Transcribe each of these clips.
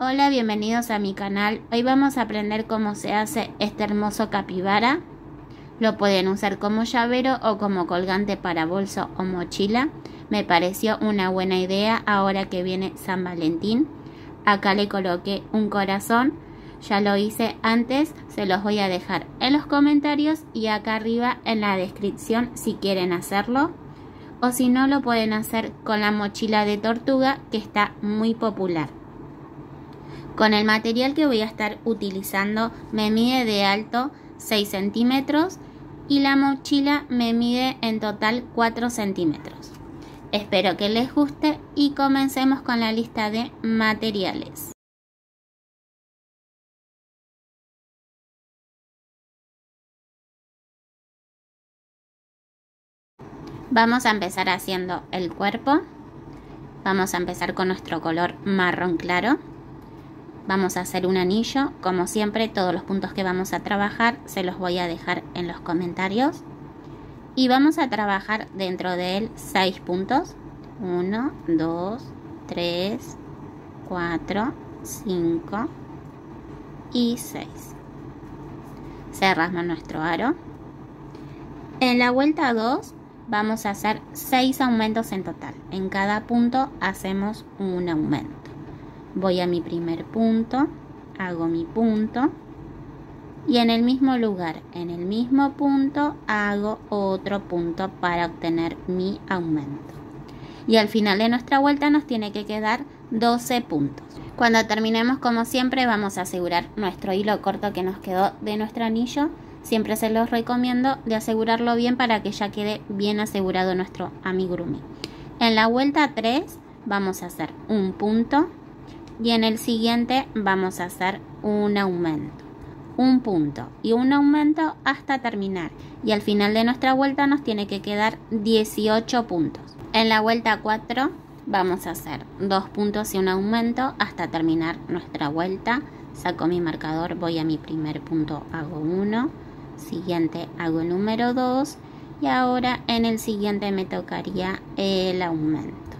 Hola, bienvenidos a mi canal. Hoy vamos a aprender cómo se hace este hermoso capibara. Lo pueden usar como llavero o como colgante para bolso o mochila. Me pareció una buena idea ahora que viene San Valentín. Acá le coloqué un corazón. Ya lo hice antes, se los voy a dejar en los comentarios y acá arriba en la descripción si quieren hacerlo. O si no, lo pueden hacer con la mochila de tortuga, que está muy popular. Con el material que voy a estar utilizando me mide de alto 6 centímetros y la mochila me mide en total 4 centímetros. Espero que les guste y comencemos con la lista de materiales. Vamos a empezar haciendo el cuerpo. Vamos a empezar con nuestro color marrón claro. Vamos a hacer un anillo. Como siempre, todos los puntos que vamos a trabajar se los voy a dejar en los comentarios. Y vamos a trabajar dentro de él 6 puntos. 1, 2, 3, 4, 5 y 6. Cerramos nuestro aro. En la vuelta 2 vamos a hacer 6 aumentos en total. En cada punto hacemos un aumento. Voy a mi primer punto, hago mi punto y en el mismo lugar, en el mismo punto, hago otro punto para obtener mi aumento. Y al final de nuestra vuelta nos tiene que quedar 12 puntos. Cuando terminemos, como siempre, vamos a asegurar nuestro hilo corto que nos quedó de nuestro anillo. Siempre se los recomiendo de asegurarlo bien para que ya quede bien asegurado nuestro amigurumi. En la vuelta 3 vamos a hacer un punto y en el siguiente vamos a hacer un aumento, un punto y un aumento hasta terminar. Y al final de nuestra vuelta nos tiene que quedar 18 puntos. En la vuelta 4 vamos a hacer 2 puntos y un aumento hasta terminar nuestra vuelta. Saco mi marcador, voy a mi primer punto, hago 1. Siguiente hago el número 2 y ahora en el siguiente me tocaría el aumento.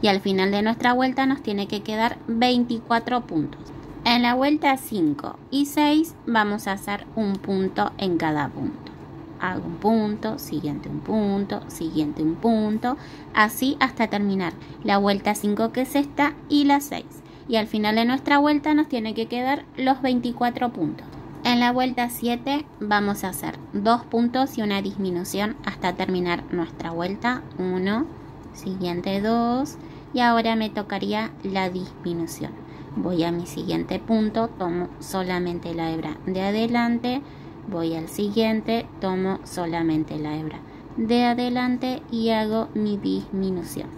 Y al final de nuestra vuelta nos tiene que quedar 24 puntos. En la vuelta 5 y 6 vamos a hacer un punto en cada punto. Hago un punto, siguiente un punto, siguiente un punto, así hasta terminar la vuelta 5 que es esta y la 6. Y al final de nuestra vuelta nos tiene que quedar los 24 puntos. En la vuelta 7 vamos a hacer 2 puntos y una disminución hasta terminar nuestra vuelta. 1, siguiente 2 y ahora me tocaría la disminución. Voy a mi siguiente punto, tomo solamente la hebra de adelante, voy al siguiente, tomo solamente la hebra de adelante y hago mi disminución.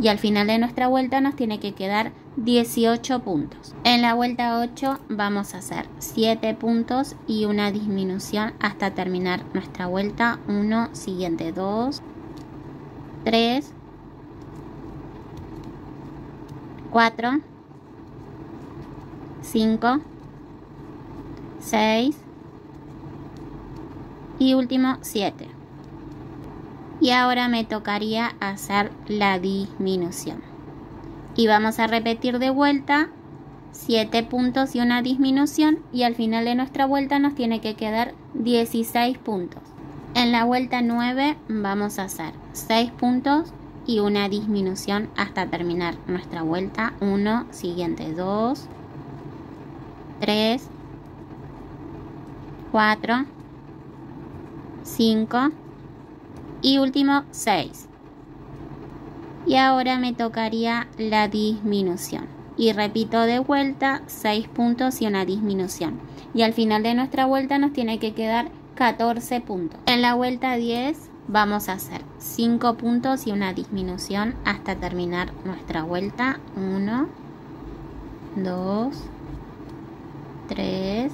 Y al final de nuestra vuelta nos tiene que quedar 18 puntos. En la vuelta 8 vamos a hacer 7 puntos y una disminución hasta terminar nuestra vuelta. 1, siguiente 2, 3, 4, 5, 6 y último 7. Y ahora me tocaría hacer la disminución. Y vamos a repetir de vuelta 7 puntos y una disminución y al final de nuestra vuelta nos tiene que quedar 16 puntos. En la vuelta 9 vamos a hacer 6 puntos y una disminución hasta terminar nuestra vuelta. 1, siguiente 2, 3, 4, 5 y último 6. Y ahora me tocaría la disminución y repito de vuelta 6 puntos y una disminución y al final de nuestra vuelta nos tiene que quedar 14 puntos. En la vuelta 10 vamos a hacer 5 puntos y una disminución hasta terminar nuestra vuelta. 1, 2, 3,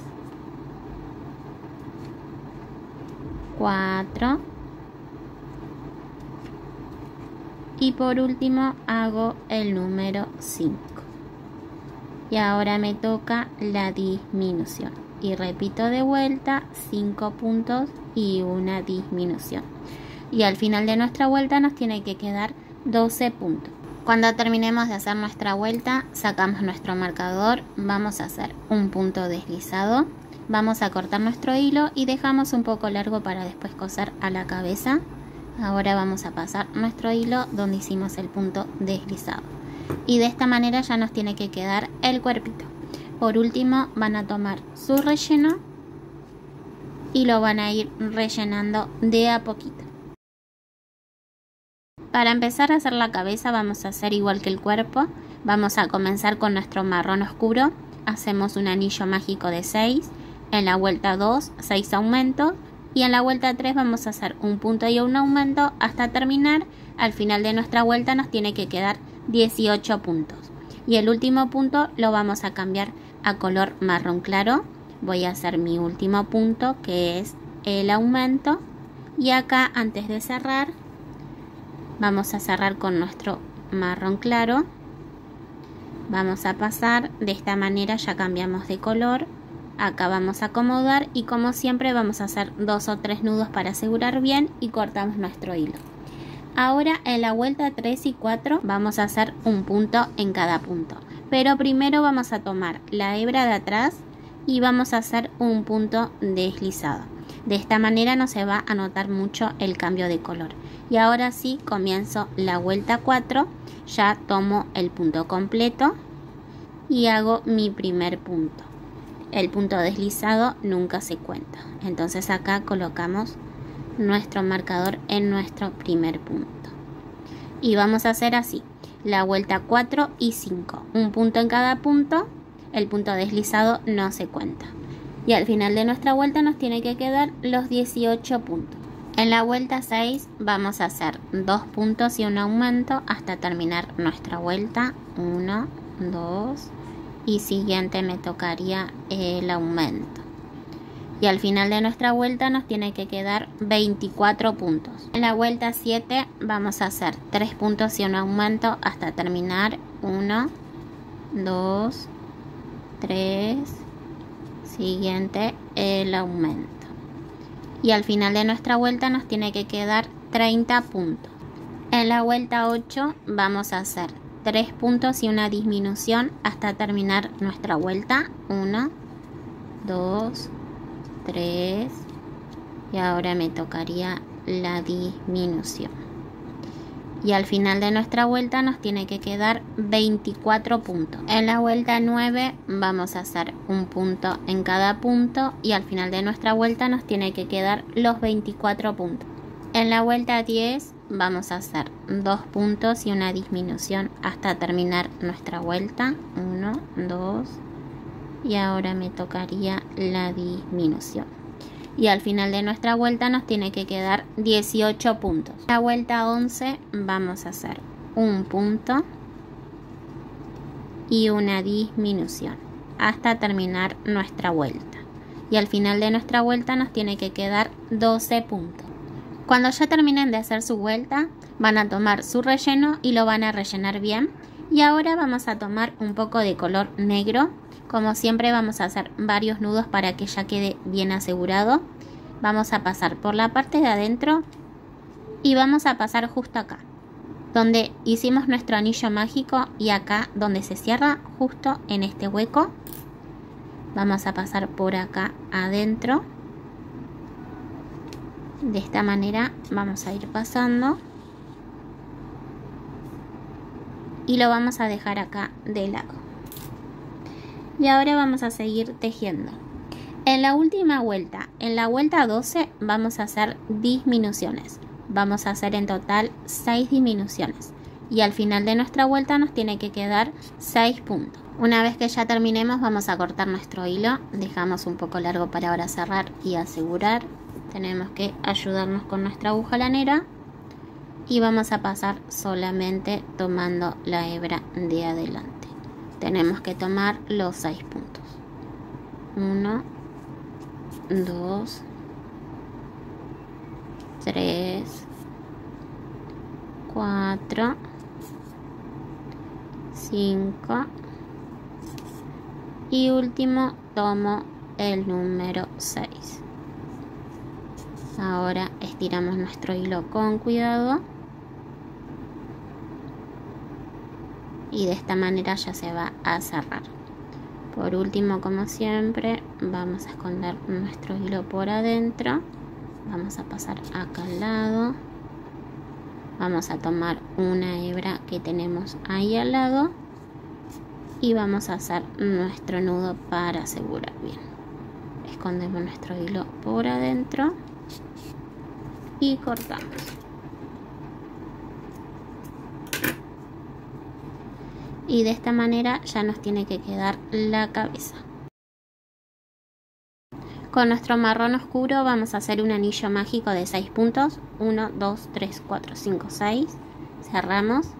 4 y por último hago el número 5. Y ahora me toca la disminución y repito de vuelta 5 puntos y una disminución. Y al final de nuestra vuelta nos tiene que quedar 12 puntos. Cuando terminemos de hacer nuestra vuelta, sacamos nuestro marcador, vamos a hacer un punto deslizado, vamos a cortar nuestro hilo y dejamos un poco largo para después coser a la cabeza. Ahora vamos a pasar nuestro hilo donde hicimos el punto deslizado y de esta manera ya nos tiene que quedar el cuerpito. Por último, van a tomar su relleno y lo van a ir rellenando de a poquito. Para empezar a hacer la cabeza vamos a hacer igual que el cuerpo. Vamos a comenzar con nuestro marrón oscuro. Hacemos un anillo mágico de 6. En la vuelta 2, 6 aumentos. Y en la vuelta 3 vamos a hacer un punto y un aumento hasta terminar. Al final de nuestra vuelta nos tiene que quedar 18 puntos. Y el último punto lo vamos a cambiar a color marrón claro. Voy a hacer mi último punto, que es el aumento. Y acá, antes de cerrar, vamos a cerrar con nuestro marrón claro. Vamos a pasar de esta manera, ya cambiamos de color. Acá vamos a acomodar y como siempre vamos a hacer 2 o 3 nudos para asegurar bien y cortamos nuestro hilo. Ahora en la vuelta 3 y 4 vamos a hacer un punto en cada punto. Pero primero vamos a tomar la hebra de atrás y vamos a hacer un punto deslizado. De esta manera no se va a notar mucho el cambio de color. Y ahora sí comienzo la vuelta 4, ya tomo el punto completo y hago mi primer punto. El punto deslizado nunca se cuenta. Entonces acá colocamos nuestro marcador en nuestro primer punto. Y vamos a hacer así, la vuelta 4 y 5. Un punto en cada punto, el punto deslizado no se cuenta. Y al final de nuestra vuelta nos tiene que quedar los 18 puntos. En la vuelta 6 vamos a hacer 2 puntos y un aumento hasta terminar nuestra vuelta. 1, 2 y siguiente me tocaría el aumento. Y al final de nuestra vuelta nos tiene que quedar 24 puntos. En la vuelta 7 vamos a hacer 3 puntos y un aumento hasta terminar. 1, 2, 3, siguiente el aumento. Y al final de nuestra vuelta nos tiene que quedar 30 puntos. En la vuelta 8 vamos a hacer 3 puntos y una disminución hasta terminar nuestra vuelta. 1, 2, 3 y ahora me tocaría la disminución. Y al final de nuestra vuelta nos tiene que quedar 24 puntos. En la vuelta 9 vamos a hacer un punto en cada punto y al final de nuestra vuelta nos tiene que quedar los 24 puntos. En la vuelta 10 vamos a hacer 2 puntos y una disminución hasta terminar nuestra vuelta. 1, 2 y ahora me tocaría la disminución. Y al final de nuestra vuelta nos tiene que quedar 18 puntos. En la vuelta 11 vamos a hacer un punto y una disminución hasta terminar nuestra vuelta. Y al final de nuestra vuelta nos tiene que quedar 12 puntos. Cuando ya terminen de hacer su vuelta, van a tomar su relleno y lo van a rellenar bien. Y ahora vamos a tomar un poco de color negro. Como siempre vamos a hacer varios nudos para que ya quede bien asegurado. Vamos a pasar por la parte de adentro y vamos a pasar justo acá, donde hicimos nuestro anillo mágico y acá donde se cierra, justo en este hueco. Vamos a pasar por acá adentro. De esta manera vamos a ir pasando y lo vamos a dejar acá de lado. Y ahora vamos a seguir tejiendo. En la última vuelta, en la vuelta 12, vamos a hacer disminuciones. Vamos a hacer en total 6 disminuciones. Y al final de nuestra vuelta nos tiene que quedar 6 puntos. Una vez que ya terminemos, vamos a cortar nuestro hilo. Dejamos un poco largo para ahora cerrar y asegurar. Tenemos que ayudarnos con nuestra aguja lanera. Y vamos a pasar solamente tomando la hebra de adelante. Tenemos que tomar los 6 puntos. 1, 2, 3, 4, 5 y último tomo el número 6. Ahora estiramos nuestro hilo con cuidado y de esta manera ya se va a cerrar. Por último, como siempre, vamos a esconder nuestro hilo por adentro. Vamos a pasar acá al lado. Vamos a tomar una hebra que tenemos ahí al lado y vamos a hacer nuestro nudo para asegurar bien. Escondemos nuestro hilo por adentro y cortamos. Y de esta manera ya nos tiene que quedar la cabeza. Con nuestro marrón oscuro vamos a hacer un anillo mágico de 6 puntos. 1, 2, 3, 4, 5, 6. Cerramos.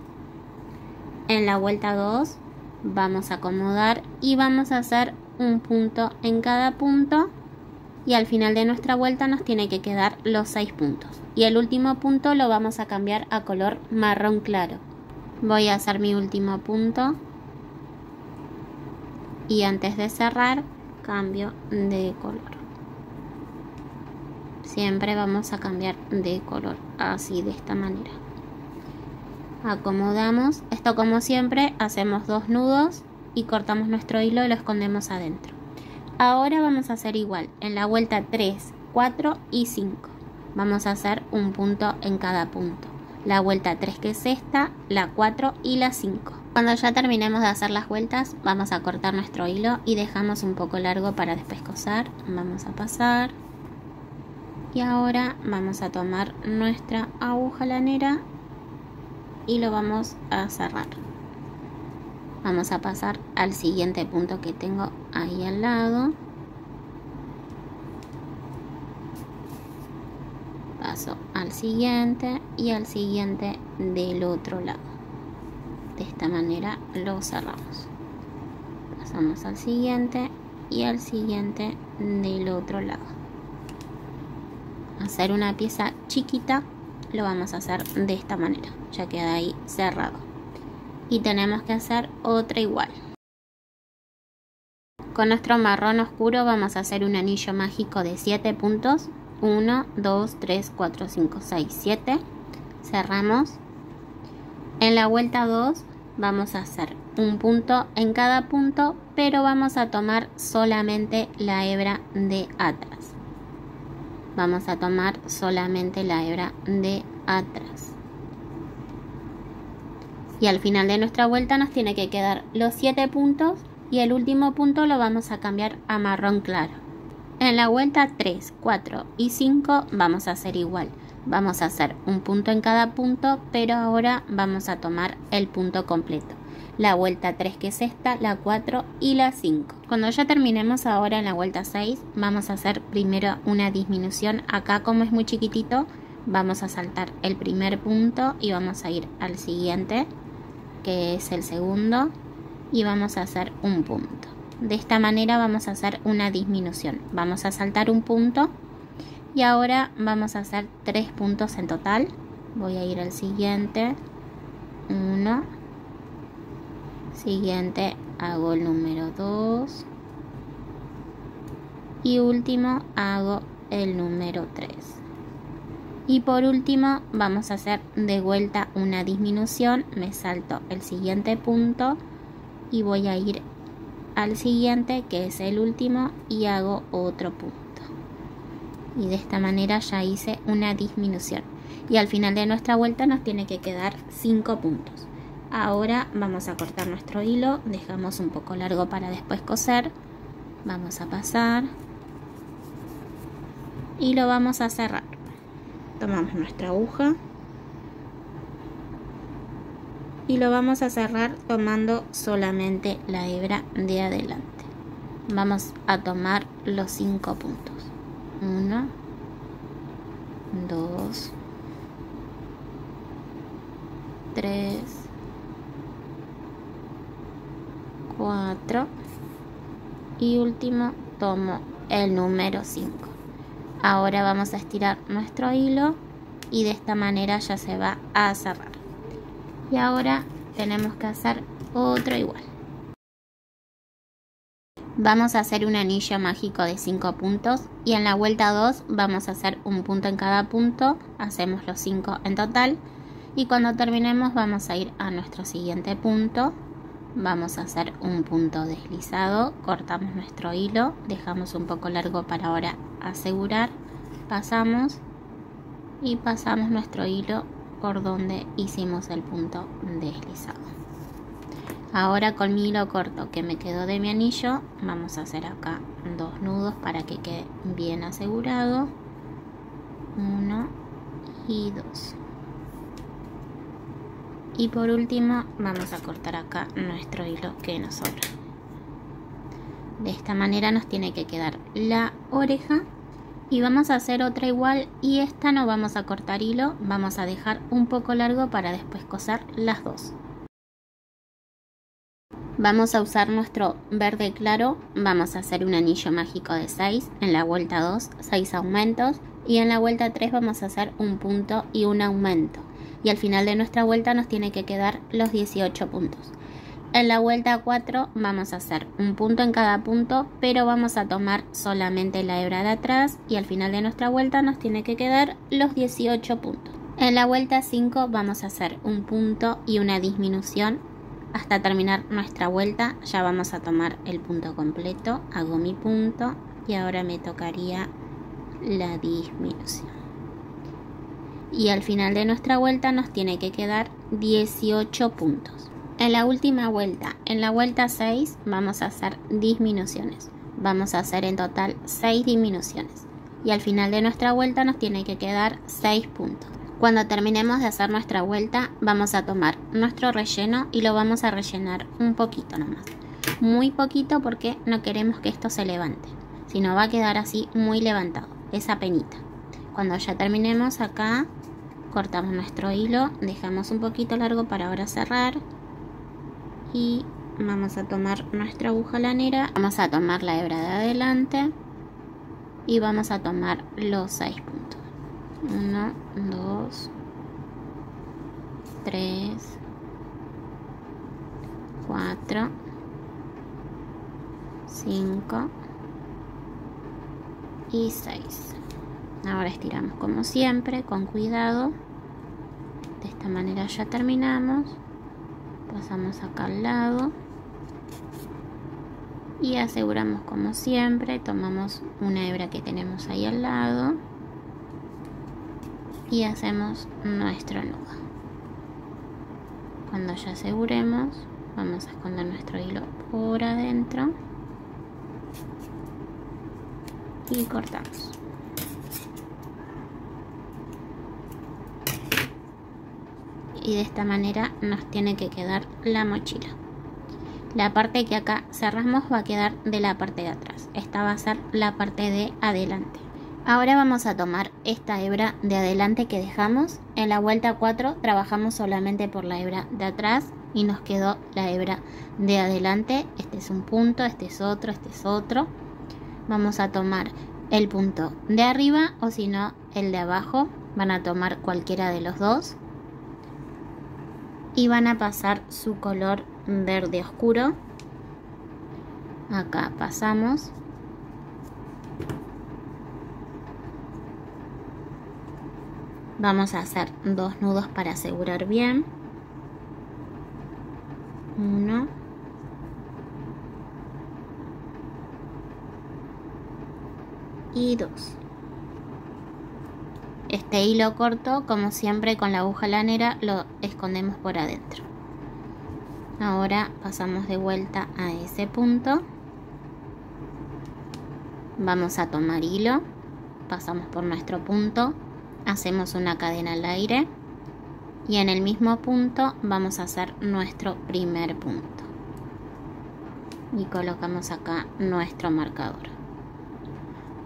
En la vuelta 2 vamos a acomodar y vamos a hacer un punto en cada punto. Y al final de nuestra vuelta nos tiene que quedar los 6 puntos. Y el último punto lo vamos a cambiar a color marrón claro. Voy a hacer mi último punto y antes de cerrar cambio de color. Siempre vamos a cambiar de color, así de esta manera. Acomodamos, esto como siempre, hacemos 2 nudos y cortamos nuestro hilo y lo escondemos adentro. Ahora vamos a hacer igual, en la vuelta 3, 4 y 5. Vamos a hacer un punto en cada punto. La vuelta 3 que es esta, la 4 y la 5. Cuando ya terminemos de hacer las vueltas, vamos a cortar nuestro hilo y dejamos un poco largo para después coser. Vamos a pasar. Y ahora vamos a tomar nuestra aguja lanera y lo vamos a cerrar. Vamos a pasar al siguiente punto que tengo ahí al lado. Paso al siguiente y al siguiente del otro lado. De esta manera lo cerramos. Pasamos al siguiente y al siguiente del otro lado. Hacer una pieza chiquita lo vamos a hacer de esta manera. Ya queda ahí cerrado. Y tenemos que hacer otra igual. Con nuestro marrón oscuro vamos a hacer un anillo mágico de 7 puntos. 1, 2, 3, 4, 5, 6, 7. Cerramos. En la vuelta 2 vamos a hacer un punto en cada punto, pero vamos a tomar solamente la hebra de atrás. Vamos a tomar solamente la hebra de atrás. Y al final de nuestra vuelta nos tiene que quedar los 7 puntos y el último punto lo vamos a cambiar a marrón claro. En la vuelta 3, 4 y 5 vamos a hacer igual. Vamos a hacer un punto en cada punto, pero ahora vamos a tomar el punto completo. La vuelta 3 que es esta, la 4 y la 5. Cuando ya terminemos ahora en la vuelta 6, vamos a hacer primero una disminución. Acá como es muy chiquitito, vamos a saltar el primer punto y vamos a ir al siguiente, que es el segundo, y vamos a hacer un punto. De esta manera vamos a hacer una disminución. Vamos a saltar un punto y ahora vamos a hacer 3 puntos en total. Voy a ir al siguiente. 1. Siguiente hago el número 2. Y último hago el número 3. Y por último vamos a hacer de vuelta una disminución. Me salto el siguiente punto y voy a ir al siguiente, que es el último, y hago otro punto. Y de esta manera ya hice una disminución. Y al final de nuestra vuelta nos tiene que quedar 5 puntos. Ahora vamos a cortar nuestro hilo. Dejamos un poco largo para después coser. Vamos a pasar. Y lo vamos a cerrar. Tomamos nuestra aguja. Y lo vamos a cerrar tomando solamente la hebra de adelante. Vamos a tomar los 5 puntos. 1, 2, 3, 4 y último tomo el número 5. Ahora vamos a estirar nuestro hilo y de esta manera ya se va a cerrar. Y ahora tenemos que hacer otro igual. Vamos a hacer un anillo mágico de 5 puntos y en la vuelta 2 vamos a hacer un punto en cada punto. Hacemos los 5 en total Y cuando terminemos vamos a ir a nuestro siguiente punto. Vamos a hacer un punto deslizado, cortamos nuestro hilo, dejamos un poco largo para ahora asegurar, pasamos y pasamos nuestro hilo por donde hicimos el punto deslizado. Ahora con mi hilo corto que me quedó de mi anillo, vamos a hacer acá 2 nudos para que quede bien asegurado. 1 y 2. Y por último vamos a cortar acá nuestro hilo que nos sobra. De esta manera nos tiene que quedar la oreja. Y vamos a hacer otra igual, y esta no vamos a cortar hilo, vamos a dejar un poco largo para después coser las dos. Vamos a usar nuestro verde claro, vamos a hacer un anillo mágico de 6, en la vuelta 2, 6 aumentos, y en la vuelta 3 vamos a hacer un punto y un aumento. Y al final de nuestra vuelta nos tiene que quedar los 18 puntos. En la vuelta 4 vamos a hacer un punto en cada punto, pero vamos a tomar solamente la hebra de atrás y al final de nuestra vuelta nos tiene que quedar los 18 puntos. En la vuelta 5 vamos a hacer un punto y una disminución hasta terminar nuestra vuelta. Ya vamos a tomar el punto completo, hago mi punto y ahora me tocaría la disminución. Y al final de nuestra vuelta nos tiene que quedar 18 puntos. En la última vuelta, en la vuelta 6, vamos a hacer disminuciones. Vamos a hacer en total 6 disminuciones. Y al final de nuestra vuelta nos tiene que quedar 6 puntos. Cuando terminemos de hacer nuestra vuelta, vamos a tomar nuestro relleno y lo vamos a rellenar un poquito nomás. Muy poquito porque no queremos que esto se levante. Si no va a quedar así muy levantado, esa penita. Cuando ya terminemos acá, cortamos nuestro hilo, dejamos un poquito largo para ahora cerrar. Y vamos a tomar nuestra aguja lanera, vamos a tomar la hebra de adelante y vamos a tomar los 6 puntos. 1, 2, 3, 4, 5 y 6. Ahora estiramos como siempre, con cuidado. De esta manera ya terminamos. Pasamos acá al lado. Y aseguramos como siempre. Tomamos una hebra que tenemos ahí al lado. Y hacemos nuestro nudo. Cuando ya aseguremos, vamos a esconder nuestro hilo por adentro. Y cortamos. Y de esta manera nos tiene que quedar la mochila. La parte que acá cerramos va a quedar de la parte de atrás. Esta va a ser la parte de adelante. Ahora vamos a tomar esta hebra de adelante que dejamos. En la vuelta 4 trabajamos solamente por la hebra de atrás y nos quedó la hebra de adelante. Este es un punto, este es otro, este es otro. Vamos a tomar el punto de arriba o si no el de abajo. Van a tomar cualquiera de los dos. Y van a pasar su color verde oscuro. Acá pasamos. Vamos a hacer 2 nudos para asegurar bien. 1. Y 2. Este hilo corto, como siempre con la aguja lanera, lo escondemos por adentro. Ahora pasamos de vuelta a ese punto. Vamos a tomar hilo, pasamos por nuestro punto, hacemos una cadena al aire y en el mismo punto vamos a hacer nuestro primer punto. Y colocamos acá nuestro marcador.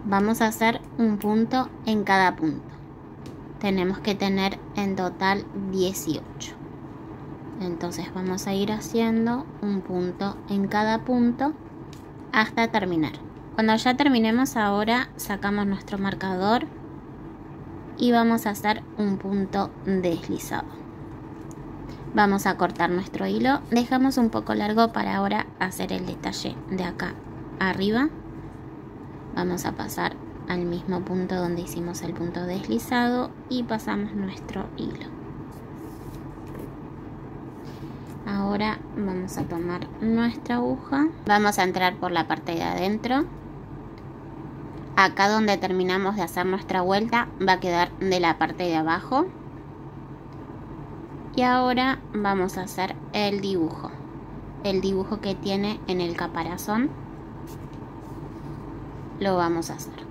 Vamos a hacer un punto en cada punto. Tenemos que tener en total 18. Entonces vamos a ir haciendo un punto en cada punto hasta terminar. Cuando ya terminemos ahora sacamos nuestro marcador y vamos a hacer un punto deslizado. Vamos a cortar nuestro hilo, dejamos un poco largo para ahora hacer el detalle de acá arriba. Vamos a pasar al mismo punto donde hicimos el punto deslizado y pasamos nuestro hilo. Ahora vamos a tomar nuestra aguja, vamos a entrar por la parte de adentro. Acá donde terminamos de hacer nuestra vuelta va a quedar de la parte de abajo. Y ahora vamos a hacer el dibujo que tiene en el caparazón. Lo vamos a hacer.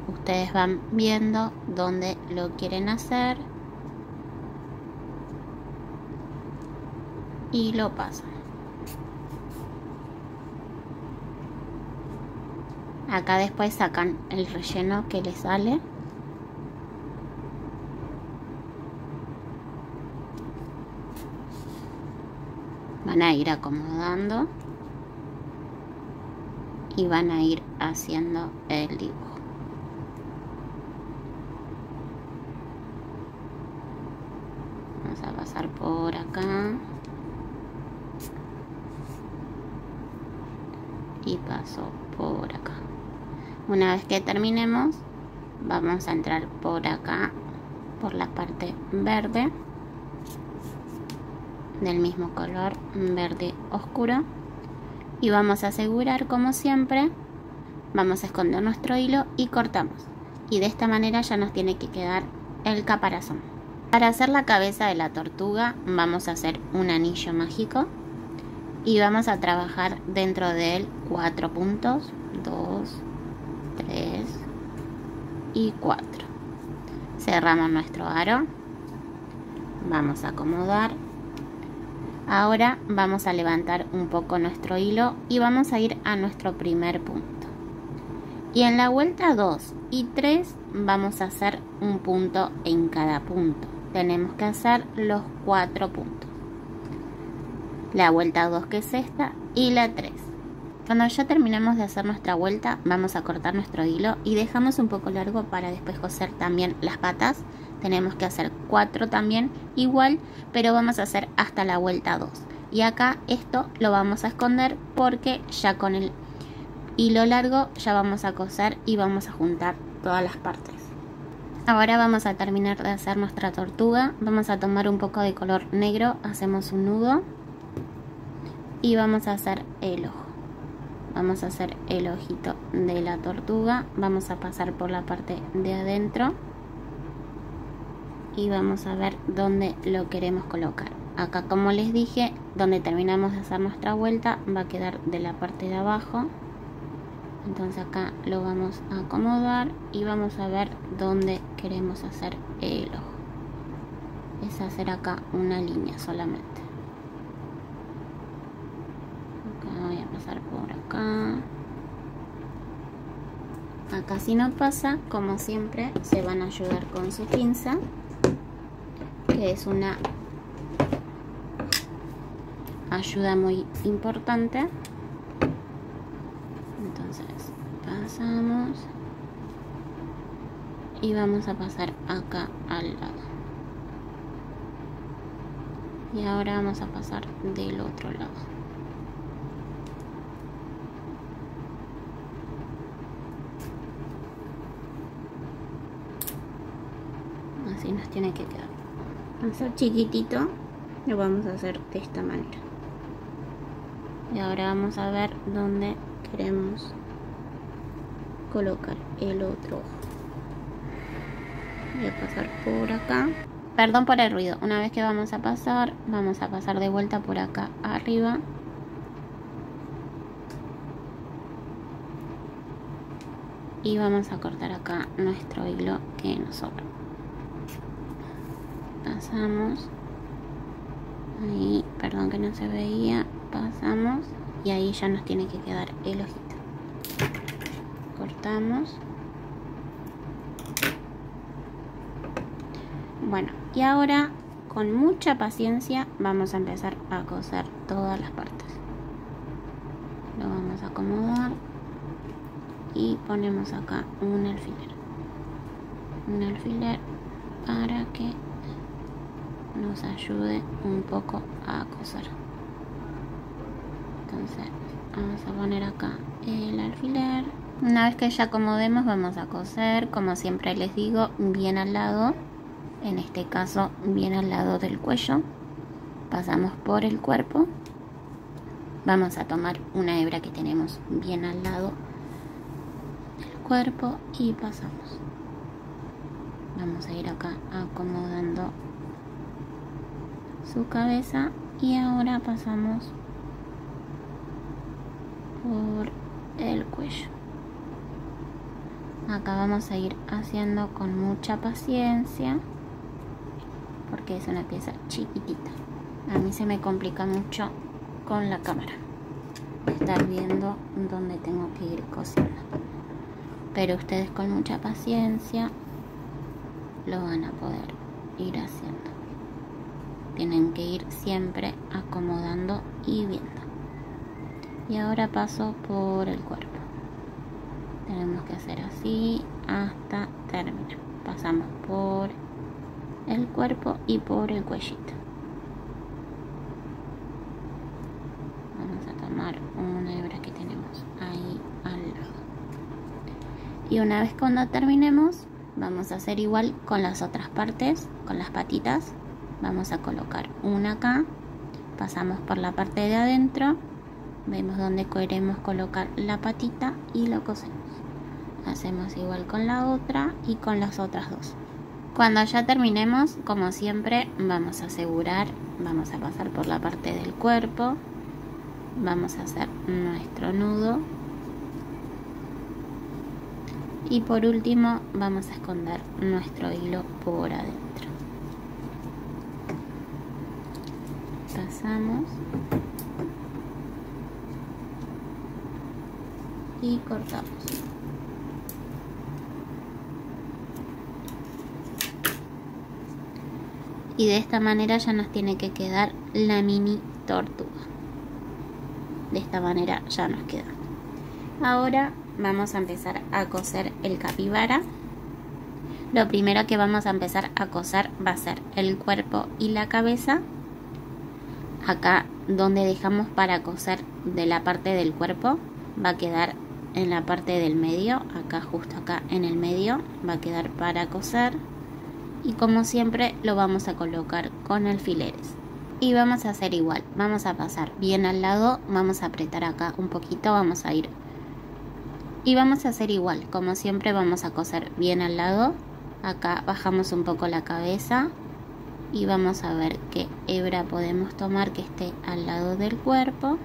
Ustedes van viendo dónde lo quieren hacer y lo pasan. Acá después sacan el relleno que les sale. Van a ir acomodando y van a ir haciendo el dibujo. Vamos a pasar por acá y paso por acá. Una vez que terminemos, vamos a entrar por acá, por la parte verde, del mismo color, verde oscuro, y vamos a asegurar, como siempre, vamos a esconder nuestro hilo y cortamos, y de esta manera ya nos tiene que quedar el caparazón. Para hacer la cabeza de la tortuga vamos a hacer un anillo mágico y vamos a trabajar dentro de él 4 puntos, 2, 3 y 4. Cerramos nuestro aro, vamos a acomodar. Ahora vamos a levantar un poco nuestro hilo y vamos a ir a nuestro primer punto. Y en la vuelta 2 y 3 vamos a hacer un punto en cada punto. Tenemos que hacer los 4 puntos. La vuelta 2, que es esta, y la 3. Cuando ya terminemos de hacer nuestra vuelta, vamos a cortar nuestro hilo y dejamos un poco largo para después coser también las patas. Tenemos que hacer 4 también, igual, pero vamos a hacer hasta la vuelta 2. Y acá esto lo vamos a esconder porque ya con el hilo largo ya vamos a coser y vamos a juntar todas las partes. Ahora vamos a terminar de hacer nuestra tortuga. Vamos a tomar un poco de color negro, hacemos un nudo y vamos a hacer el ojo. Vamos a hacer el ojito de la tortuga. Vamos a pasar por la parte de adentro y vamos a ver dónde lo queremos colocar. Acá, como les dije, donde terminamos de hacer nuestra vuelta va a quedar de la parte de abajo. Entonces acá lo vamos a acomodar y vamos a ver dónde queremos hacer el ojo. Es hacer acá una línea solamente. Acá voy a pasar por acá. Acá, si no pasa, como siempre, se van a ayudar con su pinza, que es una ayuda muy importante. Entonces pasamos y vamos a pasar acá al lado, y ahora vamos a pasar del otro lado. Así nos tiene que quedar. Vamos a hacer chiquitito, lo vamos a hacer de esta manera. Y ahora vamos a ver dónde queremos colocar el otro ojo. Voy a pasar por acá. Perdón por el ruido. Una vez que vamos a pasar de vuelta por acá arriba. Y vamos a cortar acá nuestro hilo que nos sobra. Pasamos. Ahí, perdón que no se veía. Pasamos. Y ahí ya nos tiene que quedar el ojito. Cortamos. Bueno, y ahora con mucha paciencia vamos a empezar a coser todas las partes. Lo vamos a acomodar y ponemos acá un alfiler. Un alfiler para que nos ayude un poco a coser. Entonces vamos a poner acá el alfiler. Una vez que ya acomodemos, vamos a coser, como siempre les digo, bien al lado. En este caso, bien al lado del cuello. Pasamos por el cuerpo. Vamos a tomar una hebra que tenemos bien al lado del cuerpo y pasamos. Vamos a ir acá acomodando su cabeza y ahora pasamos por el cuello. Acá vamos a ir haciendo con mucha paciencia porque es una pieza chiquitita. A mí se me complica mucho con la cámara estar viendo dónde tengo que ir cosiendo, pero ustedes con mucha paciencia lo van a poder ir haciendo. Tienen que ir siempre acomodando y viendo. Y ahora paso por el cuerpo. Tenemos que hacer así hasta terminar. Pasamos por el cuerpo y por el cuellito. Vamos a tomar una hebra que tenemos ahí al lado. Y una vez cuando terminemos, vamos a hacer igual con las otras partes, con las patitas. Vamos a colocar una acá. Pasamos por la parte de adentro. Vemos dónde queremos colocar la patita y lo cosemos. Hacemos igual con la otra y con las otras dos. Cuando ya terminemos, como siempre, vamos a asegurar, vamos a pasar por la parte del cuerpo. Vamos a hacer nuestro nudo. Y por último, vamos a esconder nuestro hilo por adentro. Pasamos. Y cortamos. Y de esta manera ya nos tiene que quedar la mini tortuga. De esta manera ya nos queda. Ahora vamos a empezar a coser el capibara. Lo primero que vamos a empezar a coser va a ser el cuerpo y la cabeza. Acá donde dejamos para coser de la parte del cuerpo va a quedar en la parte del medio, acá justo acá en el medio va a quedar para coser, y como siempre lo vamos a colocar con alfileres y vamos a hacer igual. Vamos a pasar bien al lado, vamos a apretar acá un poquito, vamos a ir y vamos a hacer igual, como siempre vamos a coser bien al lado. Acá bajamos un poco la cabeza y vamos a ver qué hebra podemos tomar que esté al lado del cuerpo.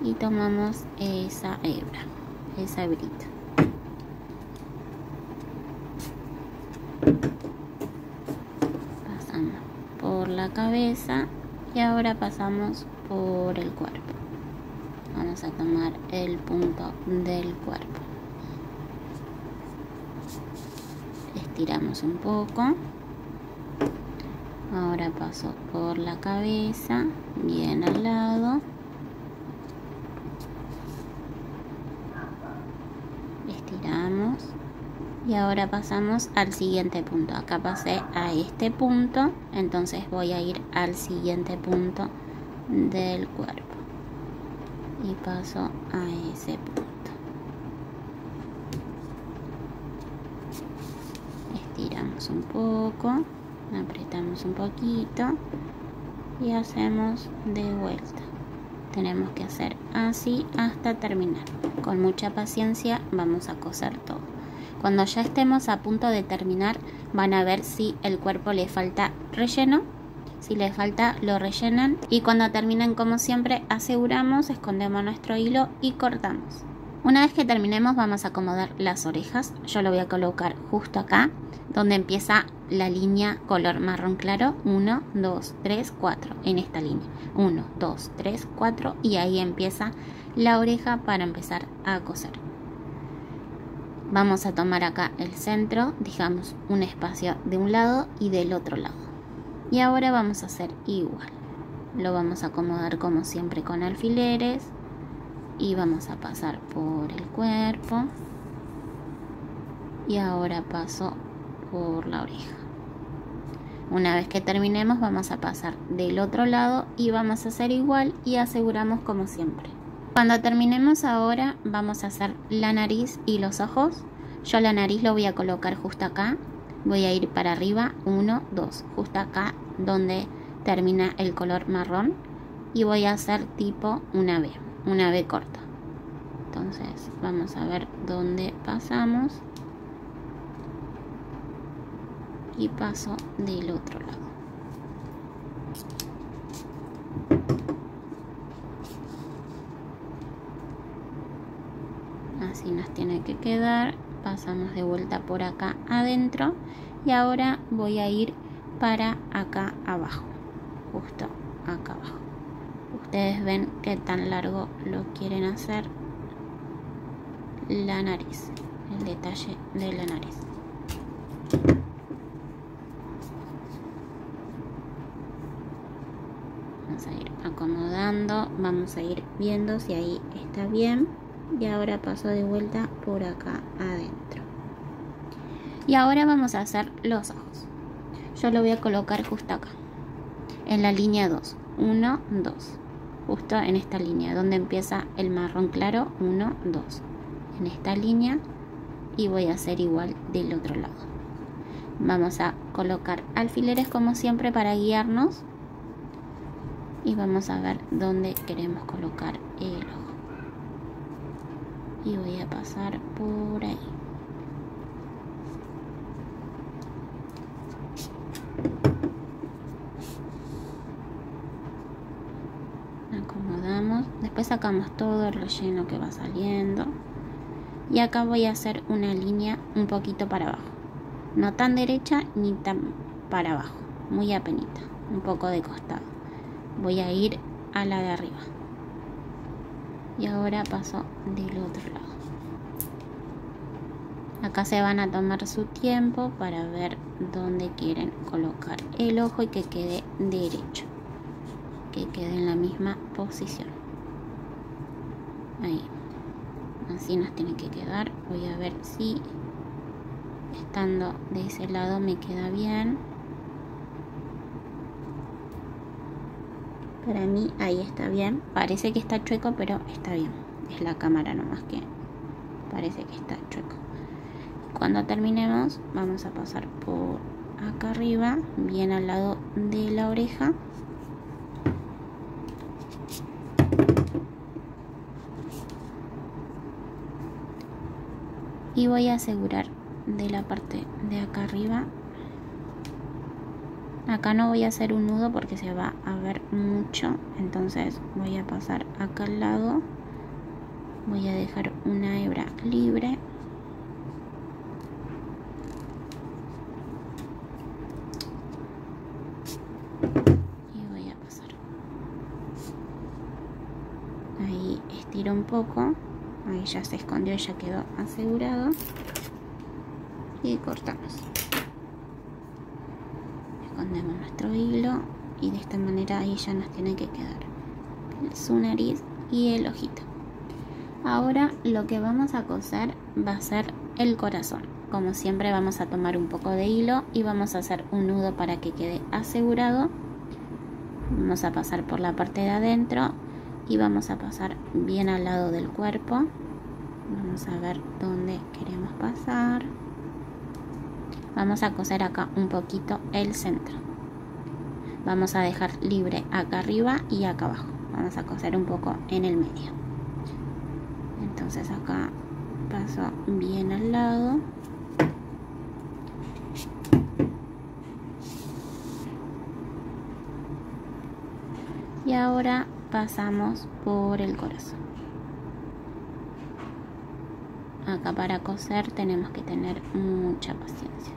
Y tomamos esa hebra, esa hebrita. Pasamos por la cabeza y ahora pasamos por el cuerpo. Vamos a tomar el punto del cuerpo. Estiramos un poco. Ahora paso por la cabeza, bien al lado. Estiramos y ahora pasamos al siguiente punto. Acá pasé a este punto, entonces voy a ir al siguiente punto del cuerpo y paso a ese punto. Estiramos un poco, apretamos un poquito y hacemos de vuelta. Tenemos que hacer así hasta terminar. Con mucha paciencia vamos a coser todo. Cuando ya estemos a punto de terminar, van a ver si el cuerpo le falta relleno. Si le falta, lo rellenan. Y cuando terminen, como siempre, aseguramos, escondemos nuestro hilo y cortamos. Una vez que terminemos, vamos a acomodar las orejas. Yo lo voy a colocar justo acá, donde empieza la línea color marrón claro. 1, 2, 3, 4. En esta línea. 1, 2, 3, 4. Y ahí empieza la oreja para empezar a coser. Vamos a tomar acá el centro. Dejamos un espacio de un lado y del otro lado. Y ahora vamos a hacer igual. Lo vamos a acomodar como siempre con alfileres. Y vamos a pasar por el cuerpo. Y ahora paso por la oreja. Una vez que terminemos vamos a pasar del otro lado y vamos a hacer igual y aseguramos como siempre. Cuando terminemos ahora vamos a hacer la nariz y los ojos. Yo la nariz lo voy a colocar justo acá. Voy a ir para arriba, 1, 2, justo acá donde termina el color marrón y voy a hacer tipo una V corta. Entonces vamos a ver dónde pasamos y paso del otro lado. Así nos tiene que quedar. Pasamos de vuelta por acá adentro y ahora voy a ir para acá abajo, justo acá abajo. Ustedes ven qué tan largo lo quieren hacer la nariz, el detalle de la nariz. Vamos a ir acomodando, vamos a ir viendo si ahí está bien. Y ahora paso de vuelta por acá adentro. Y ahora vamos a hacer los ojos. Yo lo voy a colocar justo acá, en la línea 2. 1, 2. Justo en esta línea, donde empieza el marrón claro. 1, 2. En esta línea. Y voy a hacer igual del otro lado. Vamos a colocar alfileres como siempre para guiarnos. Y vamos a ver dónde queremos colocar el ojo. Y voy a pasar por ahí. Acomodamos, después sacamos todo el relleno que va saliendo y acá voy a hacer una línea un poquito para abajo, no tan derecha ni tan para abajo, muy apenita, un poco de costado. Voy a ir a la de arriba. Y ahora paso del otro lado. Acá se van a tomar su tiempo para ver dónde quieren colocar el ojo y que quede derecho, que quede en la misma posición. Ahí, así nos tiene que quedar. Voy a ver si estando de ese lado me queda bien. Para mí ahí está bien. Parece que está chueco, pero está bien. Es la cámara nomás que parece que está chueco. Cuando terminemos vamos a pasar por acá arriba, bien al lado de la oreja. Y voy a asegurar de la parte de acá arriba. Acá no voy a hacer un nudo porque se va a ver mucho, entonces voy a pasar acá al lado, voy a dejar una hebra libre y voy a pasar. Ahí estiro un poco, ahí ya se escondió, ya quedó asegurado y cortamos. Escondemos nuestro hilo y de esta manera ahí ya nos tiene que quedar su nariz y el ojito. Ahora lo que vamos a coser va a ser el corazón. Como siempre vamos a tomar un poco de hilo y vamos a hacer un nudo para que quede asegurado. Vamos a pasar por la parte de adentro y vamos a pasar bien al lado del cuerpo. Vamos a ver dónde queremos pasar. Vamos a coser acá un poquito el centro. Vamos a dejar libre acá arriba y acá abajo. Vamos a coser un poco en el medio. Entonces acá paso bien al lado. Y ahora pasamos por el corazón. Acá para coser tenemos que tener mucha paciencia.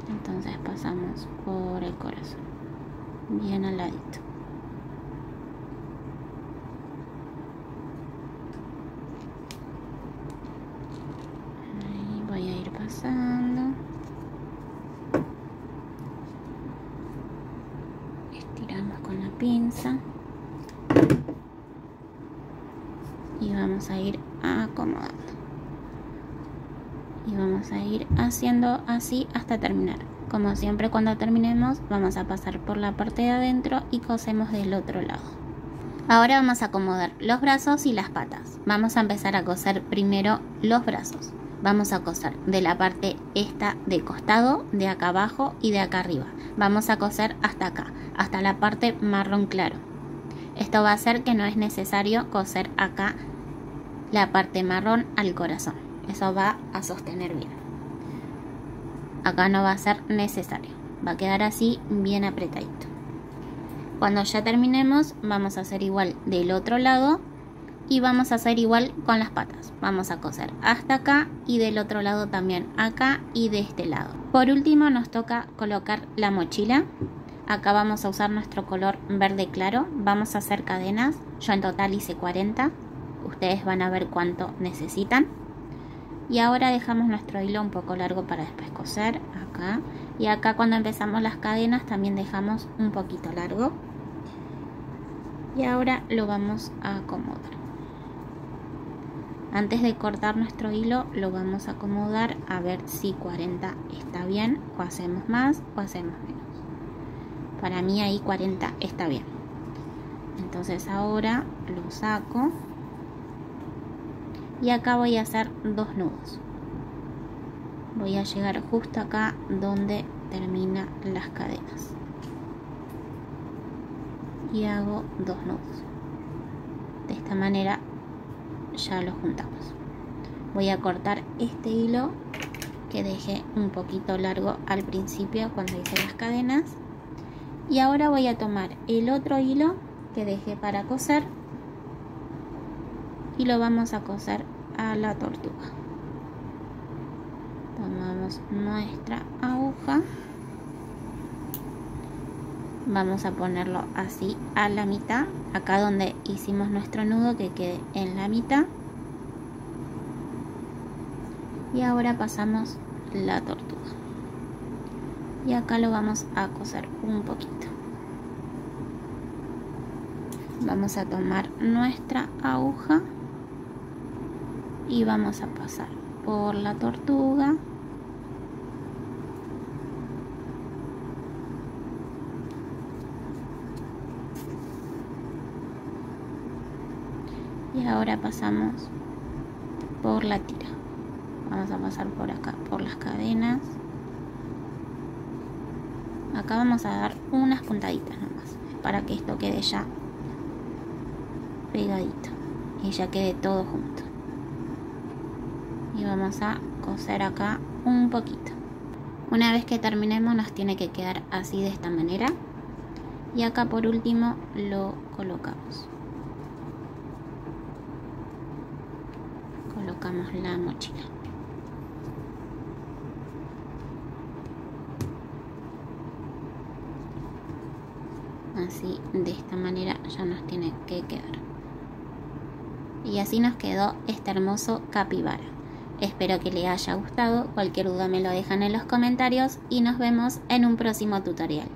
Entonces pasamos por el corazón, bien al ladito. Ahí voy a ir pasando. Estiramos con la pinza. Y vamos a ir acomodando. Y vamos a ir haciendo así hasta terminar. Como siempre, cuando terminemos vamos a pasar por la parte de adentro y cosemos del otro lado. Ahora vamos a acomodar los brazos y las patas. Vamos a empezar a coser primero los brazos. Vamos a coser de la parte esta de costado, de acá abajo y de acá arriba. Vamos a coser hasta acá, hasta la parte marrón claro. Esto va a hacer que no es necesario coser acá la parte marrón al corazón. Eso va a sostener bien. Acá no va a ser necesario. Va a quedar así bien apretadito. Cuando ya terminemos, vamos a hacer igual del otro lado. Y vamos a hacer igual con las patas. Vamos a coser hasta acá y del otro lado también acá y de este lado. Por último nos toca colocar la mochila. Acá vamos a usar nuestro color verde claro. Vamos a hacer cadenas. Yo en total hice 40. Ustedes van a ver cuánto necesitan. Y ahora dejamos nuestro hilo un poco largo para después coser acá. Y acá cuando empezamos las cadenas también dejamos un poquito largo. Y ahora lo vamos a acomodar. Antes de cortar nuestro hilo lo vamos a acomodar a ver si 40 está bien o hacemos más o hacemos menos. Para mí ahí 40 está bien. Entonces ahora lo saco y acá voy a hacer 2 nudos. Voy a llegar justo acá donde terminan las cadenas y hago 2 nudos. De esta manera ya lo juntamos. Voy a cortar este hilo que dejé un poquito largo al principio cuando hice las cadenas, y ahora voy a tomar el otro hilo que dejé para coser y lo vamos a coser a la tortuga. Tomamos nuestra aguja, vamos a ponerlo así a la mitad, acá donde hicimos nuestro nudo, que quede en la mitad, y ahora pasamos la tortuga y acá lo vamos a coser un poquito. Vamos a tomar nuestra aguja y vamos a pasar por la tortuga. Y ahora pasamos por la tira. Vamos a pasar por acá, por las cadenas. Acá vamos a dar unas puntaditas nomás, para que esto quede ya pegadito y ya quede todo junto. Y vamos a coser acá un poquito. Una vez que terminemos nos tiene que quedar así, de esta manera. Y acá por último lo colocamos. Colocamos la mochila. Así, de esta manera ya nos tiene que quedar. Y así nos quedó este hermoso capibara. Espero que les haya gustado. Cualquier duda me lo dejan en los comentarios y nos vemos en un próximo tutorial.